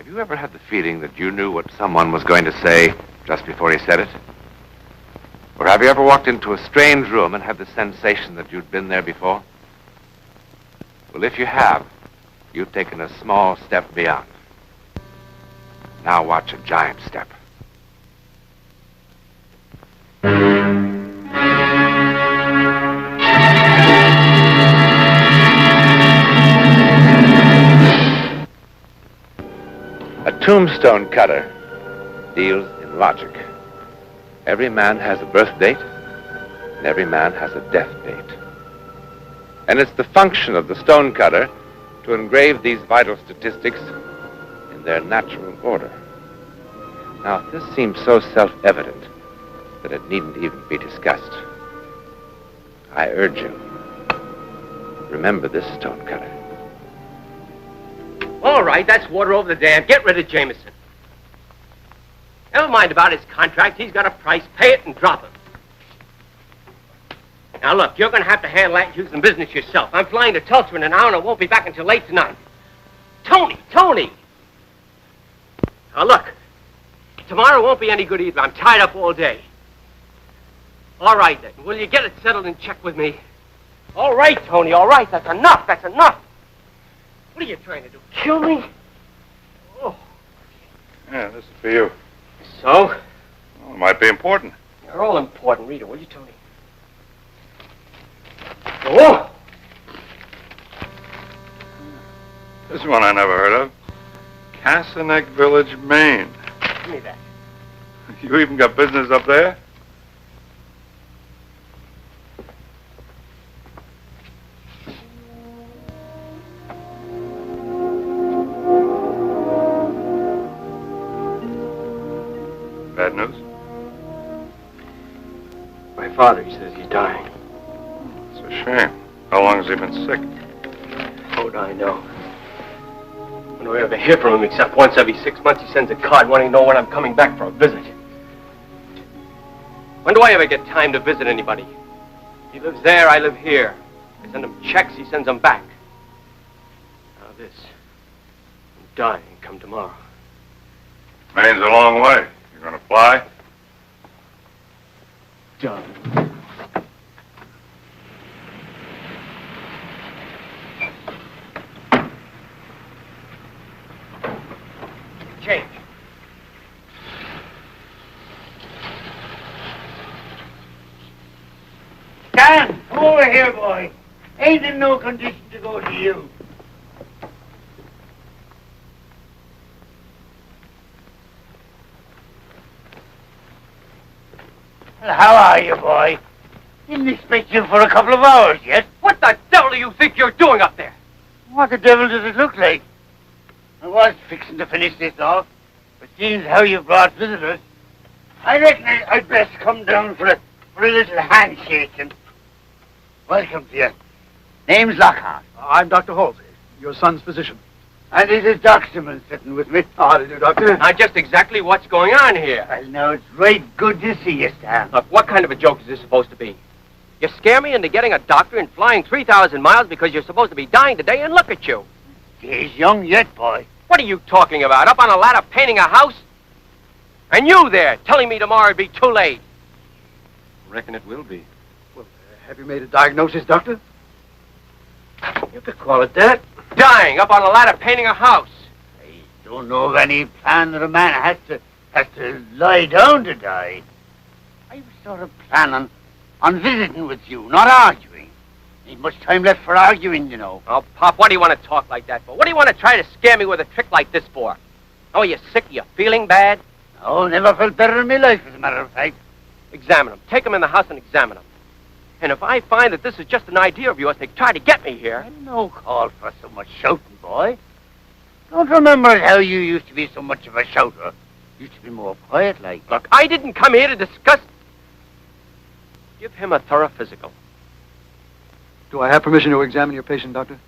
Have you ever had the feeling that you knew what someone was going to say just before he said it? Or have you ever walked into a strange room and had the sensation that you'd been there before? Well, if you have, you've taken a small step beyond. Now watch a giant step. A tombstone cutter deals in logic. Every man has a birth date, and every man has a death date. And it's the function of the stone cutter to engrave these vital statistics in their natural order. Now, this seems so self-evident that it needn't even be discussed. I urge you, remember this stone cutter. All right, that's water over the dam. Get rid of Jameson. Never mind about his contract. He's got a price. Pay it and drop him. Now, look, you're going to have to handle that Houston business yourself. I'm flying to Tulsa in an hour and I won't be back until late tonight. Tony! Now, look, tomorrow won't be any good either. I'm tied up all day. All right, then. Will you get it settled and check with me? All right, Tony, all right. That's enough. What are you trying to do? Kill me? Oh. Yeah, this is for you. So? Well, it might be important. You're all important. Read it, will you, Tony? Oh! This one I never heard of. Cassaneck Village, Maine. Give me that. You even got business up there? Bad news? My father, he says he's dying. It's a shame. How long has he been sick? How would I know? When do I ever hear from him except once every 6 months he sends a card wanting to know when I'm coming back for a visit? When do I ever get time to visit anybody? He lives there, I live here. I send him checks, he sends them back. Now this. I'm dying, come tomorrow. Maine's a long way. You gonna fly? Done. Change. Dan, come over here, boy. Ain't in no condition to go to you. Well, how are you, boy? Didn't expect you for a couple of hours yet. What the devil do you think you're doing up there? What the devil does it look like? I was fixing to finish this off, but seeing how you brought visitors, I reckon I'd best come down for a little handshake and welcome to you. Name's Lockhart. I'm Dr. Halsey, your son's physician. And this is Doxterman sitting with me. How do you do, Doctor? Now, just exactly what's going on here. Well, now, it's right good to see you, Stan. Look, what kind of a joke is this supposed to be? You scare me into getting a doctor and flying 3,000 miles because you're supposed to be dying today, and look at you. He's young yet, boy. What are you talking about? Up on a ladder painting a house? And you there, telling me tomorrow it'd be too late. Reckon it will be. Well, have you made a diagnosis, Doctor? You could call it that. Dying up on a ladder painting a house. I don't know of any plan that a man has to lie down to die. I was sort of planning on visiting with you, not arguing. Ain't much time left for arguing, you know. Oh, Pop, what do you want to talk like that for? What do you want to try to scare me with a trick like this for? Oh, are you sick? Are you feeling bad? No, never felt better in my life, as a matter of fact. Examine him. Take him in the house and examine him. And if I find that this is just an idea of yours to try to get me here... No call for so much shouting, boy. Don't remember how you used to be so much of a shouter. Used to be more quiet like. Look, I didn't come here to discuss... Give him a thorough physical. Do I have permission to examine your patient, Doctor?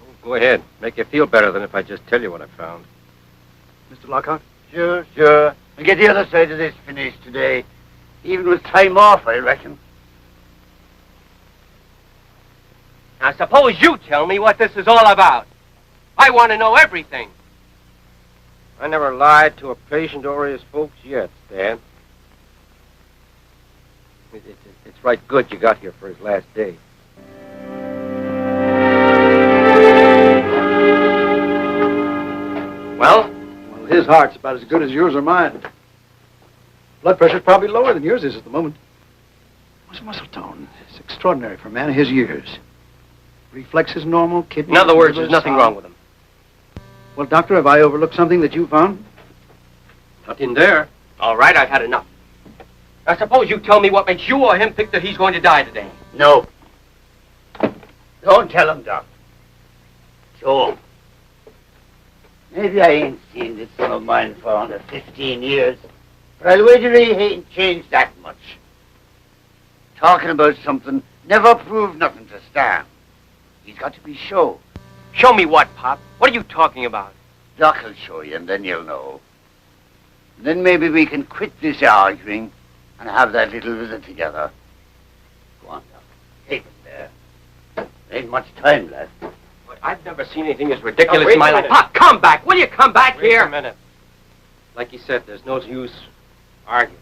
Oh, go ahead. Make you feel better than if I just tell you what I found. Mr. Lockhart? Sure. We'll get the other side of this finished today. Even with time off, I reckon. Now, suppose you tell me what this is all about. I want to know everything. I never lied to a patient or his folks yet, Stan. It's right good you got here for his last day. Well? Well, his heart's about as good as yours or mine. Blood pressure's probably lower than yours is at the moment. His muscle tone is extraordinary for a man of his years. Reflexes normal, kidneys... In other words, there's nothing wrong with him. Well, Doctor, have I overlooked something that you found? Nothing there. All right, I've had enough. Now, suppose you tell me what makes you or him think that he's going to die today. No. Don't tell him, Doc. Show him. Maybe I ain't seen this son of mine for under 15 years, but I'll wager he ain't changed that much. Talking about something never proved nothing to Stan. He's got to be showed. Show me what, Pop? What are you talking about? Doc will show you, and then you'll know. And then maybe we can quit this arguing and have that little visit together. Go on, Doc. Take it there. There ain't much time left. But I've never seen anything as ridiculous in my life. Pop, come back! Will you come back here? Wait a minute. Like you said, there's no use arguing.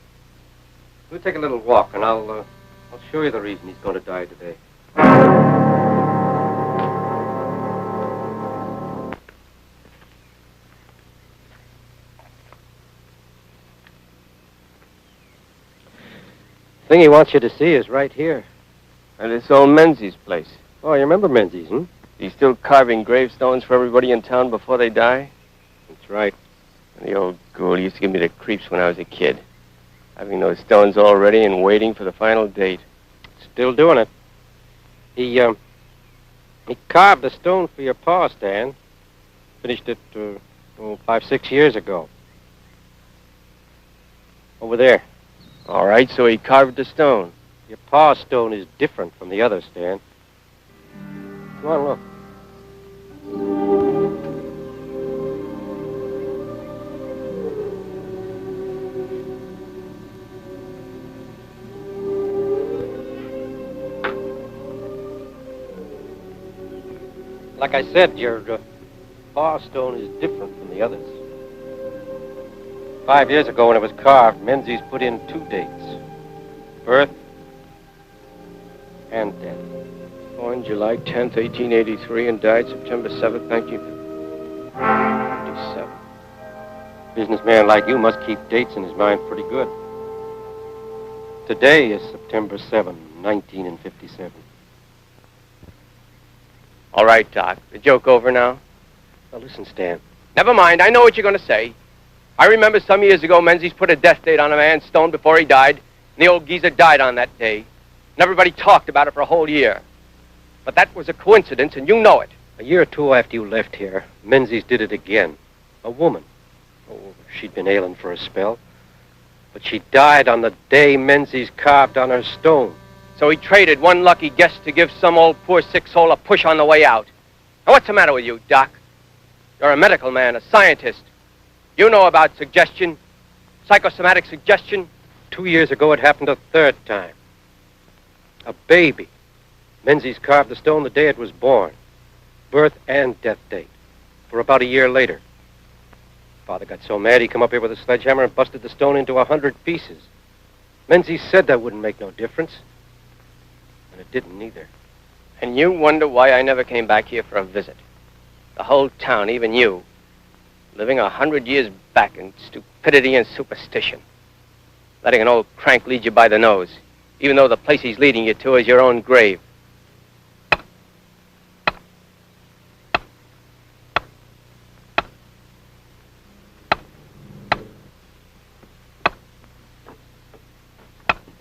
We'll take a little walk, and I'll show you the reason he's going to die today. The thing he wants you to see is right here. At this old Menzies place. Oh, you remember Menzies, hmm? He's still carving gravestones for everybody in town before they die? That's right. The old ghoul used to give me the creeps when I was a kid. Having those stones all ready and waiting for the final date. Still doing it. He carved a stone for your pa, Stan. Finished it, 5-6 years ago. Over there. All right, so he carved the stone. Your pa's stone is different from the others, Stan. Come on, look. Like I said, your pa's stone is different from the others. 5 years ago when it was carved, Menzies put in 2 dates. Birth and death. Born July 10th, 1883, and died September 7th, 1957. Businessman like you must keep dates in his mind pretty good. Today is September 7, 1957. All right, Doc. The joke over now? Now listen, Stan. Never mind. I know what you're going to say. I remember some years ago, Menzies put a death date on a man's stone before he died, and the old geezer died on that day. And everybody talked about it for a whole year. But that was a coincidence, and you know it. A year or two after you left here, Menzies did it again. A woman. Oh, she'd been ailing for a spell. But she died on the day Menzies carved on her stone. So he traded one lucky guess to give some old poor sick soul a push on the way out. Now, what's the matter with you, Doc? You're a medical man, a scientist. You know about suggestion, psychosomatic suggestion. 2 years ago, it happened a third time. A baby. Menzies carved the stone the day it was born. Birth and death date. For about a year later. Father got so mad he come up here with a sledgehammer and busted the stone into 100 pieces. Menzies said that wouldn't make no difference. And it didn't either. And you wonder why I never came back here for a visit. The whole town, even you, living 100 years back in stupidity and superstition. Letting an old crank lead you by the nose, even though the place he's leading you to is your own grave.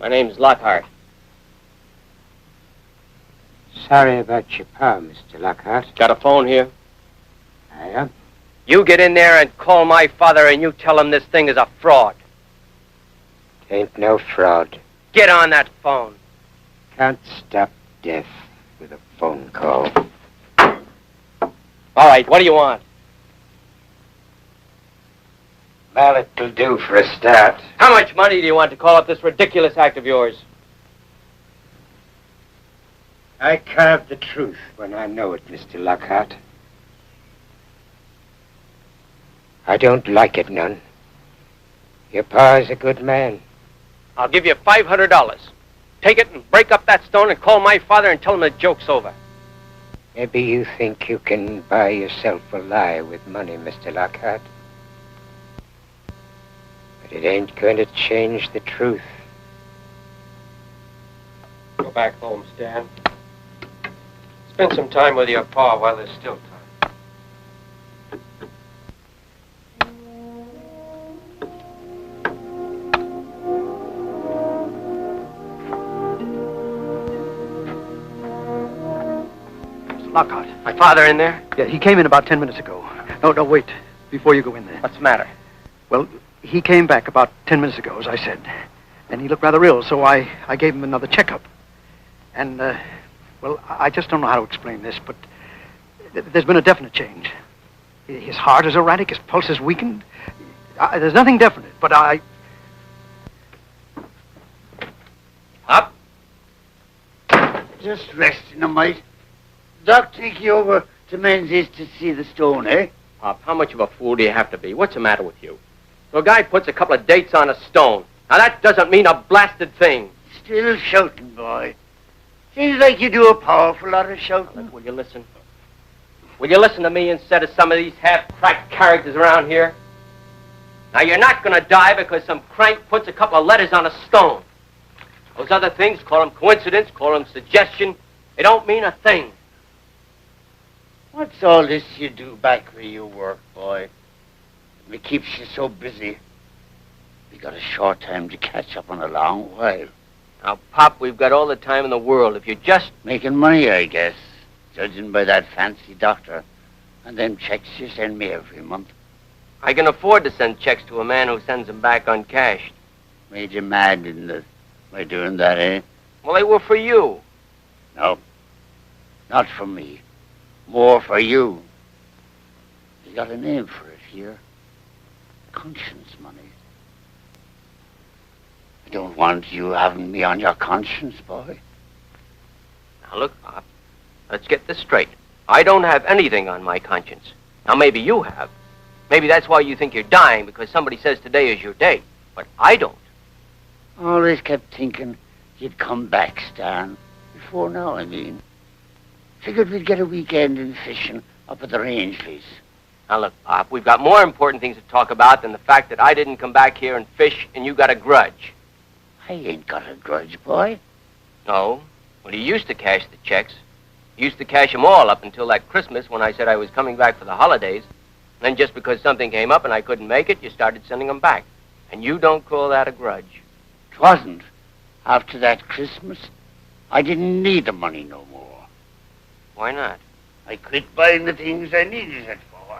My name's Lockhart. Sorry about your pa, Mr. Lockhart. Got a phone here? I am. You get in there and call my father and you tell him this thing is a fraud. Ain't no fraud. Get on that phone. Can't stop death with a phone call. All right, what do you want? Well, it'll do for a start. How much money do you want to call up this ridiculous act of yours? I carve the truth when I know it, Mr. Lockhart. I don't like it none. Your pa is a good man. I'll give you $500. Take it and break up that stone and call my father and tell him the joke's over. Maybe you think you can buy yourself a lie with money, Mr. Lockhart. But it ain't going to change the truth. Go back home, Stan. Spend some time with your pa while there's still time. Mr. Lockhart. My father in there? Yeah, he came in about 10 minutes ago. No, wait. Before you go in there. What's the matter? Well, he came back about 10 minutes ago, as I said. And he looked rather ill, so I gave him another checkup. And, well, I just don't know how to explain this, but there's been a definite change. His heart is erratic, his pulse is weakened. There's nothing definite, but Up. Just resting a mite. Doc, take you over to Menzies to see the stone, eh? Pop, how much of a fool do you have to be? What's the matter with you? So a guy puts a couple of dates on a stone. Now, that doesn't mean a blasted thing. Still shouting, boy. Seems like you do a powerful lot of shouting. Now, will you listen? Will you listen to me instead of some of these half-cracked characters around here? Now, you're not going to die because some crank puts a couple of letters on a stone. Those other things, call them coincidence, call them suggestion, they don't mean a thing. What's all this you do back where you work, boy? It keeps you so busy. We got a short time to catch up on a long while. Now, Pop, we've got all the time in the world. If you just... Making money, I guess, judging by that fancy doctor. And them checks you send me every month. I can afford to send checks to a man who sends them back uncashed. Made you mad, didn't it, by doing that, eh? Well, they were for you. No, not for me. More for you. You got a name for it here. Conscience money. I don't want you having me on your conscience, boy. Now, look, Pop, let's get this straight. I don't have anything on my conscience. Now, maybe you have. Maybe that's why you think you're dying, because somebody says today is your day. But I don't. Always kept thinking you'd come back, Stan. Before now, I mean. Figured we'd get a weekend in fishing up at the range place. Now, look, Pop, we've got more important things to talk about than the fact that I didn't come back here and fish and you got a grudge. I ain't got a grudge, boy. No. Well, you used to cash the checks. You used to cash them all up until that Christmas when I said I was coming back for the holidays. And then just because something came up and I couldn't make it, you started sending them back. And you don't call that a grudge. 'Twasn't. After that Christmas, I didn't need the money no more. Why not? I quit buying the things I needed it for.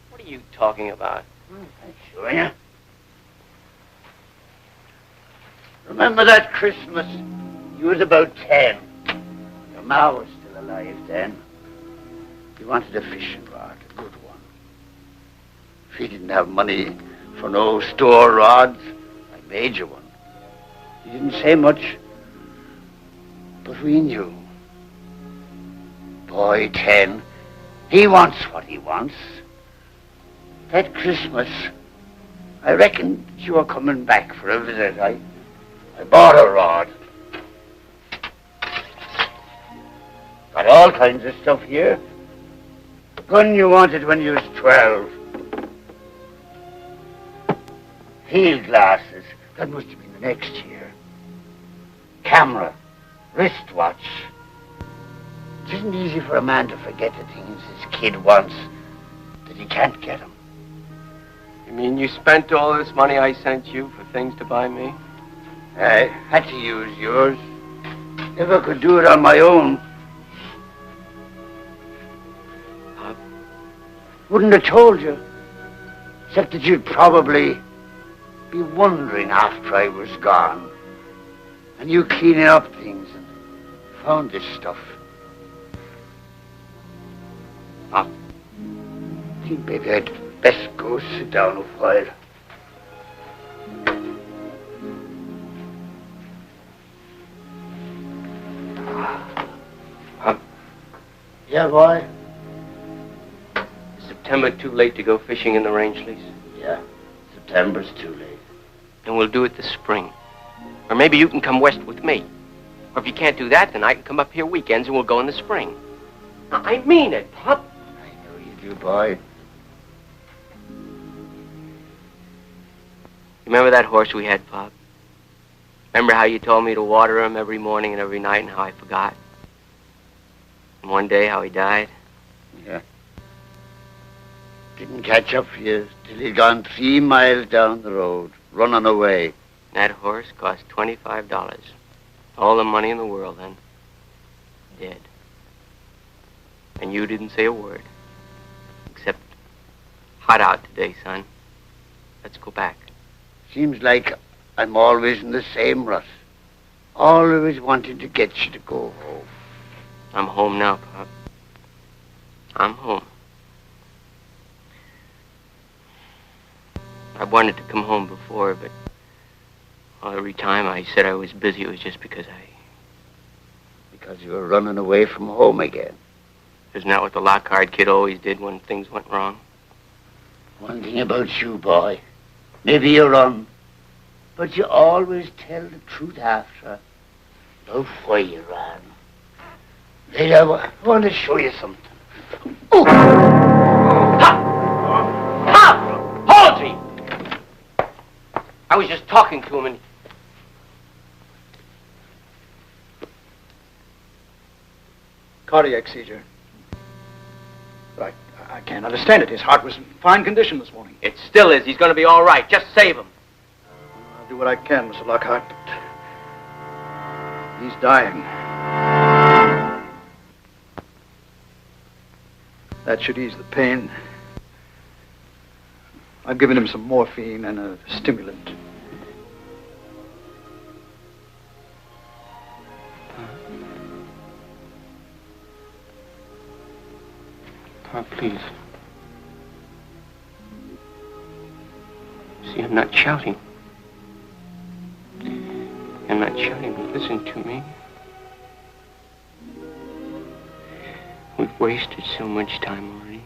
What are you talking about? I'll show you. Remember that Christmas? You was about 10. Your ma was still alive then. You wanted a fishing rod, a good one. If you didn't have money for no store rods, I made you one. You didn't say much, but we knew. Boy 10, he wants what he wants. That Christmas, I reckoned you were coming back for a visit. I bought a rod. Got all kinds of stuff here. The gun you wanted when you was 12. Field glasses. That must have been the next year. Camera. Wristwatch. It isn't easy for a man to forget the things his kid wants that he can't get him. You mean you spent all this money I sent you for things to buy me? I had to use yours. Never could do it on my own. Wouldn't have told you, except that you'd probably be wondering after I was gone. And you cleaning up things and found this stuff. I think maybe I'd best go sit down a while. Yeah, boy? Is it September too late to go fishing in the Rangeley's? Yeah, September's too late. Then we'll do it this spring. Or maybe you can come west with me. Or if you can't do that, then I can come up here weekends and we'll go in the spring. Now, I mean it, Pop. I know you do, boy. Remember that horse we had, Pop? Remember how you told me to water him every morning and every night and how I forgot? And one day how he died? Yeah. Didn't catch up for you till he'd gone 3 miles down the road, running away. That horse cost $25. All the money in the world then. Dead. And you didn't say a word. Except, hot out today, son. Let's go back. Seems like I'm always in the same rut. Always wanting to get you to go home. I'm home now, Pop. I'm home. I wanted to come home before, but every time I said I was busy, it was just because Because you were running away from home again. Isn't that what the Lockhart kid always did when things went wrong? One thing about you, boy. Maybe you run, but you always tell the truth after about why you ran. Later, I want to show you something. Oh. Pop! Hold me! I was just talking to him and... Cardiac seizure. But I can't understand it. His heart was in fine condition this morning. It still is. He's going to be all right. Just save him. I'll do what I can, Mr. Lockhart, but he's dying. That should ease the pain. I've given him some morphine and a stimulant. Pop, please. See, I'm not shouting. I'm not shouting, but listen to me. We've wasted so much time already.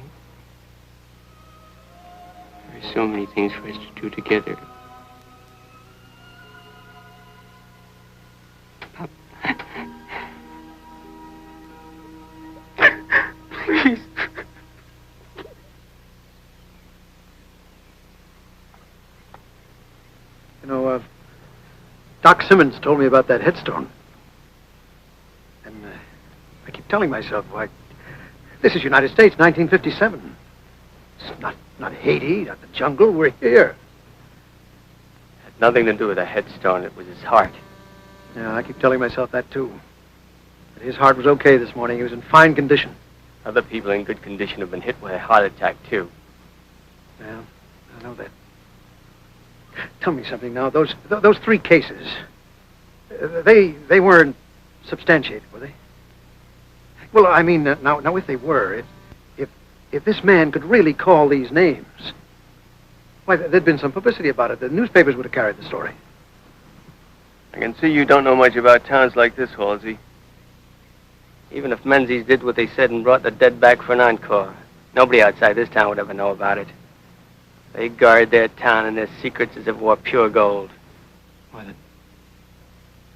There's so many things for us to do together. Pop. Please. You know, Doc Simmons told me about that headstone. And I keep telling myself, why, this is United States, 1957. It's not Haiti, not the jungle. We're here. Had nothing to do with a headstone. It was his heart. Yeah, I keep telling myself that, too. But his heart was okay this morning. He was in fine condition. Other people in good condition have been hit with a heart attack, too. Yeah, I know that. Tell me something now. Those 3 cases, they weren't substantiated, were they? Well, I mean, now if they were, if this man could really call these names, why, there'd been some publicity about it. The newspapers would have carried the story. I can see you don't know much about towns like this, Halsey. Even if Menzies did what they said and brought the dead back for an encore, nobody outside this town would ever know about it. They guard their town and their secrets as if it were pure gold. Why, then,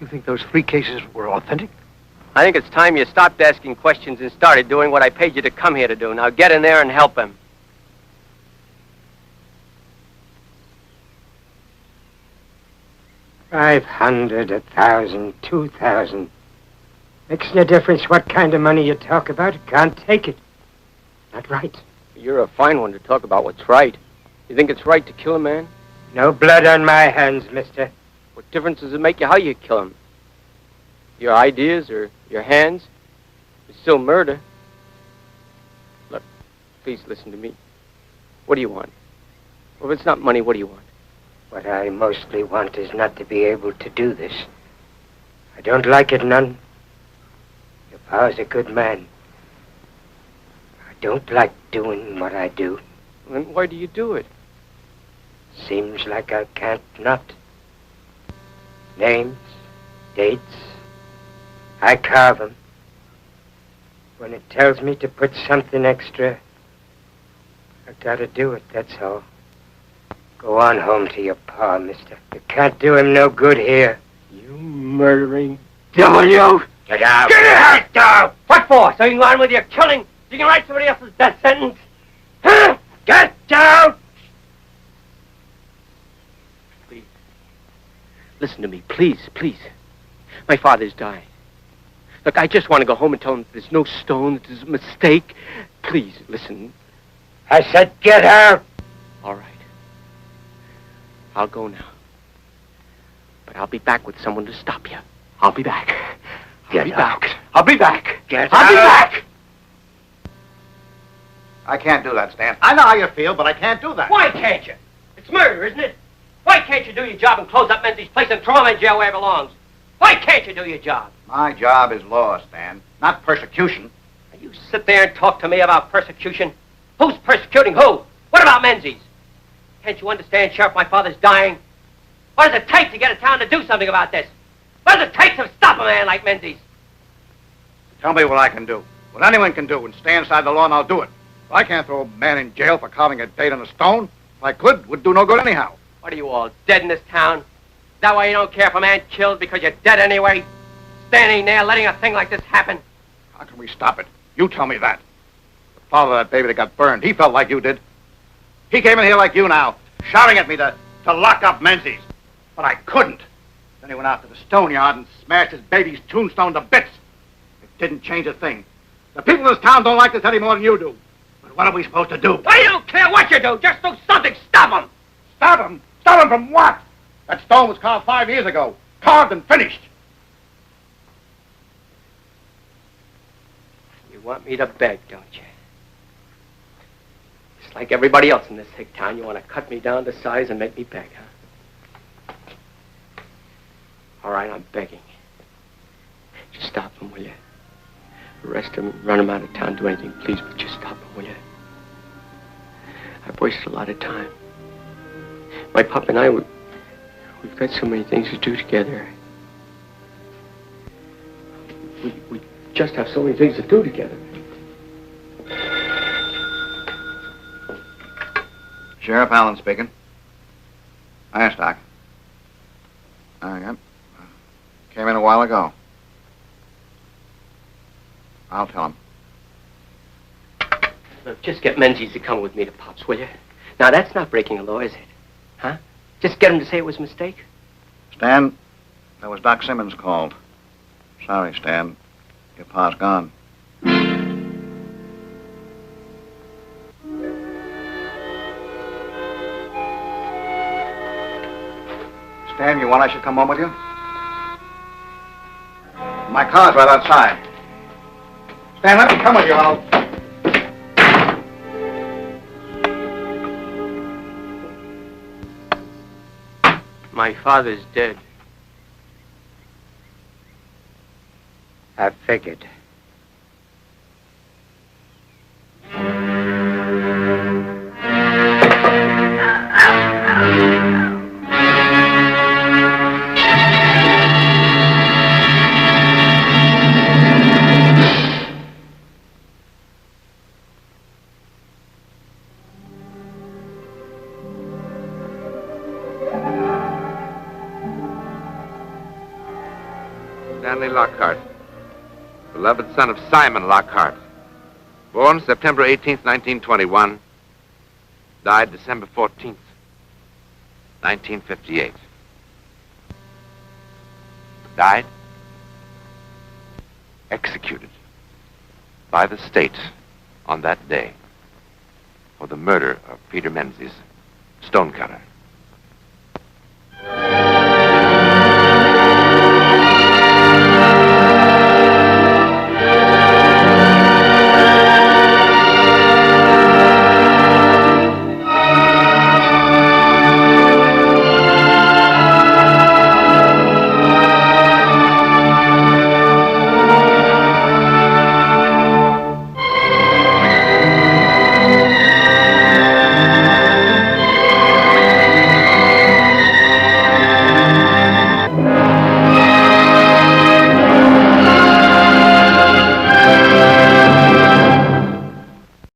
you think those 3 cases were authentic? I think it's time you stopped asking questions and started doing what I paid you to come here to do. Now get in there and help him. $500, $1,000, $2,000. Makes no difference what kind of money you talk about. Can't take it. Not right. You're a fine one to talk about what's right. You think it's right to kill a man? No blood on my hands, mister. What difference does it make you how you kill him? Your ideas or your hands? It's still murder. Look, please listen to me. What do you want? Well, if it's not money, what do you want? What I mostly want is not to be able to do this. I don't like it none. Your pa's a good man. I don't like doing what I do. Then why do you do it? Seems like I can't not. Names, dates, I carve them. When it tells me to put something extra, I gotta do it, that's all. Go on home to your pa, mister. You can't do him no good here. You murdering devil, you! Get out! Get out! What for? So you can go on with your killing? You can write somebody else's death sentence? Huh? Get out! Please. Listen to me, please, please. My father's dying. Look, I just want to go home and tell him there's no stone, that there's a mistake. Please, listen. I said get out! All right. I'll go now. But I'll be back with someone to stop you. I'll be back. I'll be back. I'll be back. I'll be back. I can't do that, Stan. I know how you feel, but I can't do that. Why can't you? It's murder, isn't it? Why can't you do your job and close up Menzies' place and throw him in jail where he belongs? Why can't you do your job? My job is law, Stan, not persecution. You sit there and talk to me about persecution. Who's persecuting who? What about Menzies? Can't you understand, Sheriff, my father's dying? What does it take to get a town to do something about this? What does it take to stop a man like Menzies? Tell me what I can do. What anyone can do, and stay inside the law, and I'll do it. I can't throw a man in jail for carving a date on a stone. If I could, it would do no good anyhow. What are you all, dead in this town? Is that why you don't care if a man killed because you're dead anyway? Standing there letting a thing like this happen? How can we stop it? You tell me that. The father of that baby that got burned, he felt like you did. He came in here like you now, shouting at me to lock up Menzies. But I couldn't. Then he went out to the stone yard and smashed his baby's tombstone to bits. It didn't change a thing. The people in this town don't like this any more than you do. But what are we supposed to do? I don't care what you do. Just do something. Stop him. Stop him? Stop him from what? That stone was carved 5 years ago. Carved and finished. You want me to beg, don't you? Just like everybody else in this hick town, you want to cut me down to size and make me beg, huh? All right, I'm begging. Just stop him, will you? Arrest him, run him out of town, do anything, please, but just stop him, will you? I've wasted a lot of time. My pop and I, we've got so many things to do together. We just have so many things to do together. Sheriff Allen speaking. Hiya, Doc. Came in a while ago. I'll tell him. Look, just get Menzies to come with me to Pop's, will you? Now, that's not breaking the law, is it? Huh? Just get him to say it was a mistake? Stan, that was Doc Simmons called. Sorry, Stan. Your pa's gone. Stan, you want I should come home with you? My car's right outside. Stan, let me come with you, I'll... My father's dead. I figured. Stanley Lockhart, beloved son of Simon Lockhart, born September 18th, 1921, died December 14th, 1958. Died executed by the state on that day for the murder of Peter Menzies, stonecutter.